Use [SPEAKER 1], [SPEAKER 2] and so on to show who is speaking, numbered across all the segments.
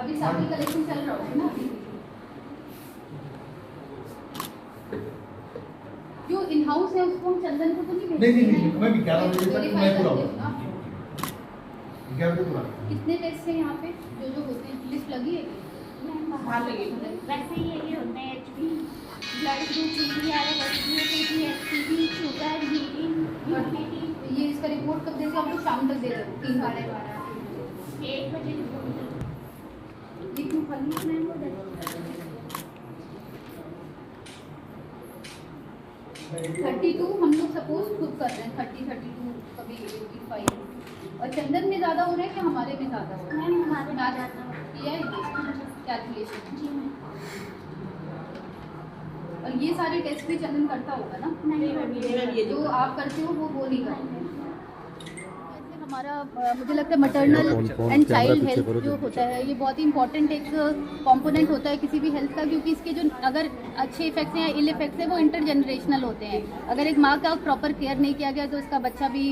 [SPEAKER 1] अभी sample collection चल रहा होगा ना जो इन हाउस है उसको हम चंदन को तो नहीं
[SPEAKER 2] नहीं मैं भी 11 बजे तक मैं पूरा होगा 11 बजे पूरा।
[SPEAKER 1] कितने टेस्ट हैं यहाँ पे जो होते हैं लिस्ट लगी है
[SPEAKER 3] बाहर लगी
[SPEAKER 4] वैसे ये होते हैं HP blood group HP sugar heating
[SPEAKER 1] ये इसका रिपोर्ट कब देते आप लोग शाम तक दे रहे हो 3 साढ़े
[SPEAKER 4] 1 बजे
[SPEAKER 1] क्यों खाली नहीं हो 32 हम लोग सपोज खुद कर रहे हैं 32 कभी 85 और चंदन में ज़्यादा हो रहा है कि हमारे में ज़्यादा हो रहा है
[SPEAKER 4] हमारे
[SPEAKER 1] किया है कैलकुलेशन
[SPEAKER 4] जी मैम
[SPEAKER 1] और ये सारे टेस्ट भी चंदन करता होगा ना
[SPEAKER 3] ये
[SPEAKER 1] जो आप करते हो वो नहीं करते ऐसे हमारा मुझे लगता है maternal एंड चाइल्ड हेल्थ जो होता है ये बहुत ही इंपॉर्टेंट एक कंपोनेंट होता है किसी भी हेल्थ का क्योंकि इसके जो अगर अच्छे इफेक्ट्स हैं या इल इफेक्ट्स हैं वो इंटरजेनरेशनल होते हैं। अगर एक माँ का प्रॉपर केयर नहीं किया गया तो उसका बच्चा भी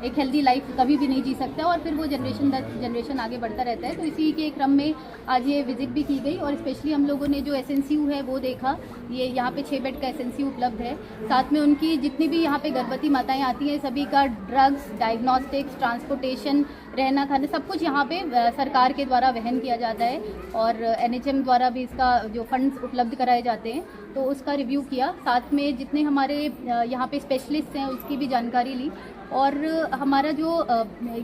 [SPEAKER 1] एक हेल्दी लाइफ कभी भी नहीं जी सकता और फिर वो जनरेशन दर जनरेशन आगे बढ़ता रहता है। तो इसी के क्रम में आज ये विजिट भी की गई और स्पेशली हम लोगों ने जो SNCU है वो देखा। ये यहाँ पे 6 बेड का SNCU उपलब्ध है। साथ में उनकी जितनी भी यहाँ पे गर्भवती माताएं आती हैं सभी का ड्रग्स, डायग्नोस्टिक्स, ट्रांसपोर्टेशन, रहना खाना सब कुछ यहाँ पे सरकार के द्वारा वहन किया जाता है और NHM द्वारा भी इसका जो फंड्स उपलब्ध कराए जाते हैं तो उसका रिव्यू किया। साथ में जितने हमारे यहाँ पे स्पेशलिस्ट हैं उसकी भी जानकारी ली और हमारा जो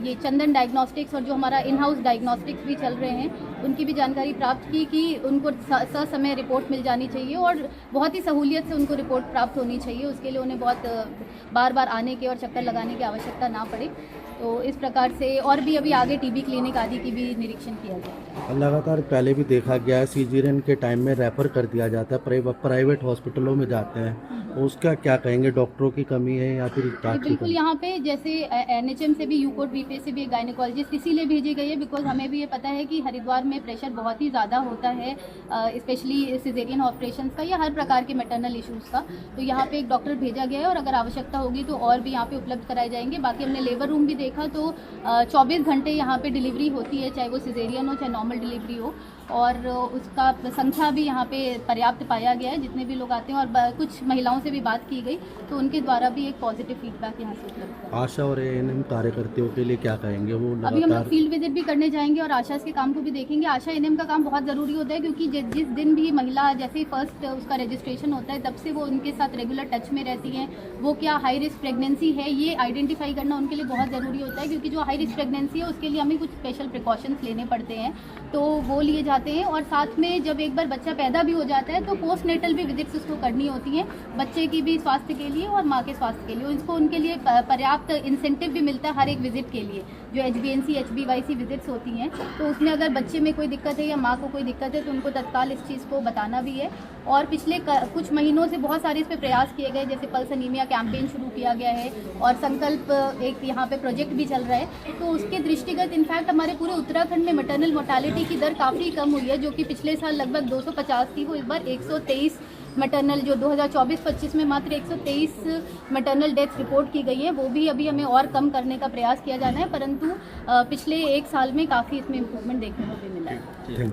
[SPEAKER 1] ये चंदन डायग्नोस्टिक्स और जो हमारा इन हाउस डायग्नोस्टिक्स भी चल रहे हैं उनकी भी जानकारी प्राप्त की कि उनको ससमय रिपोर्ट मिल जानी चाहिए और बहुत ही सहूलियत से उनको रिपोर्ट प्राप्त होनी चाहिए। उसके लिए उन्हें बहुत बार बार आने के और चक्कर लगाने की आवश्यकता ना पड़े। तो इस प्रकार से और भी अभी आगे TB क्लिनिक आदि की भी निरीक्षण किया जाएगा।
[SPEAKER 5] लगातार पहले भी देखा गया है सीजरियन के टाइम में रेफर कर दिया जाता है, प्राइवेट हॉस्पिटलों में जाते हैं, उसका क्या कहेंगे? डॉक्टरों की कमी है या फिर स्टाफ की
[SPEAKER 1] बिल्कुल
[SPEAKER 5] कमी?
[SPEAKER 1] यहाँ पे जैसे NHM से भी यूकोट बीपे से भी एक गायनेकोलॉजिस्ट इसीलिए भेजी गई है बिकॉज हमें भी ये पता है कि हरिद्वार में प्रेशर बहुत ही ज़्यादा होता है स्पेशली सिजेरियन ऑपरेशन का या हर प्रकार के मैटरनल इश्यूज़ का। तो यहाँ पे एक डॉक्टर भेजा गया है और अगर आवश्यकता होगी तो और भी यहाँ पे उपलब्ध कराए जाएंगे। बाकी हमने लेबर रूम भी देखा तो 24 घंटे यहाँ पे डिलीवरी होती है, चाहे वो सिजेरियन हो चाहे नॉर्मल डिलीवरी हो और उसका संख्या भी यहाँ पे पर्याप्त पाया गया है जितने भी लोग आते हैं और कुछ महिलाओं से भी बात की गई तो उनके द्वारा भी एक पॉजिटिव फीडबैक यहाँ से उपलब्ध है।
[SPEAKER 5] आशा और ANM कार्यकर्ताओं के लिए क्या कहेंगे? वो
[SPEAKER 1] अभी हम लोग फील्ड विजिट भी करने जाएंगे और आशा के काम को भी देखेंगे। आशा ANM का काम बहुत ज़रूरी होता है क्योंकि जिस दिन भी महिला जैसे ही फर्स्ट उसका रजिस्ट्रेशन होता है तब से वो उनके साथ रेगुलर टच में रहती हैं। वो क्या हाई रिस्क प्रेगनेंसी है ये आइडेंटिफाई करना उनके लिए बहुत ज़रूरी होता है क्योंकि जो हाई रिस्क प्रेगनेंसी है उसके लिए हमें कुछ स्पेशल प्रिकॉशंस लेने पड़ते हैं तो वो लिए जाते हैं। और साथ में जब एक बार बच्चा पैदा भी हो जाता है तो पोस्टनेटल भी विजिट्स उसको करनी होती हैं बच्चे की भी स्वास्थ्य के लिए और माँ के स्वास्थ्य के लिए। इसको उनके लिए पर्याप्त इंसेंटिव भी मिलता है हर एक विजिट के लिए। जो HBNC HBYC विजिट्स होती हैं तो उसमें अगर बच्चे में कोई दिक्कत है या माँ को कोई दिक्कत है तो उनको तत्काल इस चीज़ को बताना भी है। और पिछले कुछ महीनों से बहुत सारे इस पर प्रयास किए गए जैसे पल्स अनीमिया कैंपेन शुरू किया गया है और संकल्प एक यहाँ पे प्रोजेक्ट भी चल रहा है। तो उसके दृष्टिगत इनफैक्ट हमारे पूरे उत्तराखंड में मैटरनल मोर्टालिटी की दर काफ़ी कम हुई है जो कि पिछले साल लगभग 250 थी वो इस बार 123 मैटरनल जो 2024-25 में मात्र 123 मैटरनल डेथ रिपोर्ट की गई है वो भी अभी हमें और कम करने का प्रयास किया जाना है परंतु पिछले 1 साल में काफ़ी इसमें इम्प्रूवमेंट देखने को भी मिला है।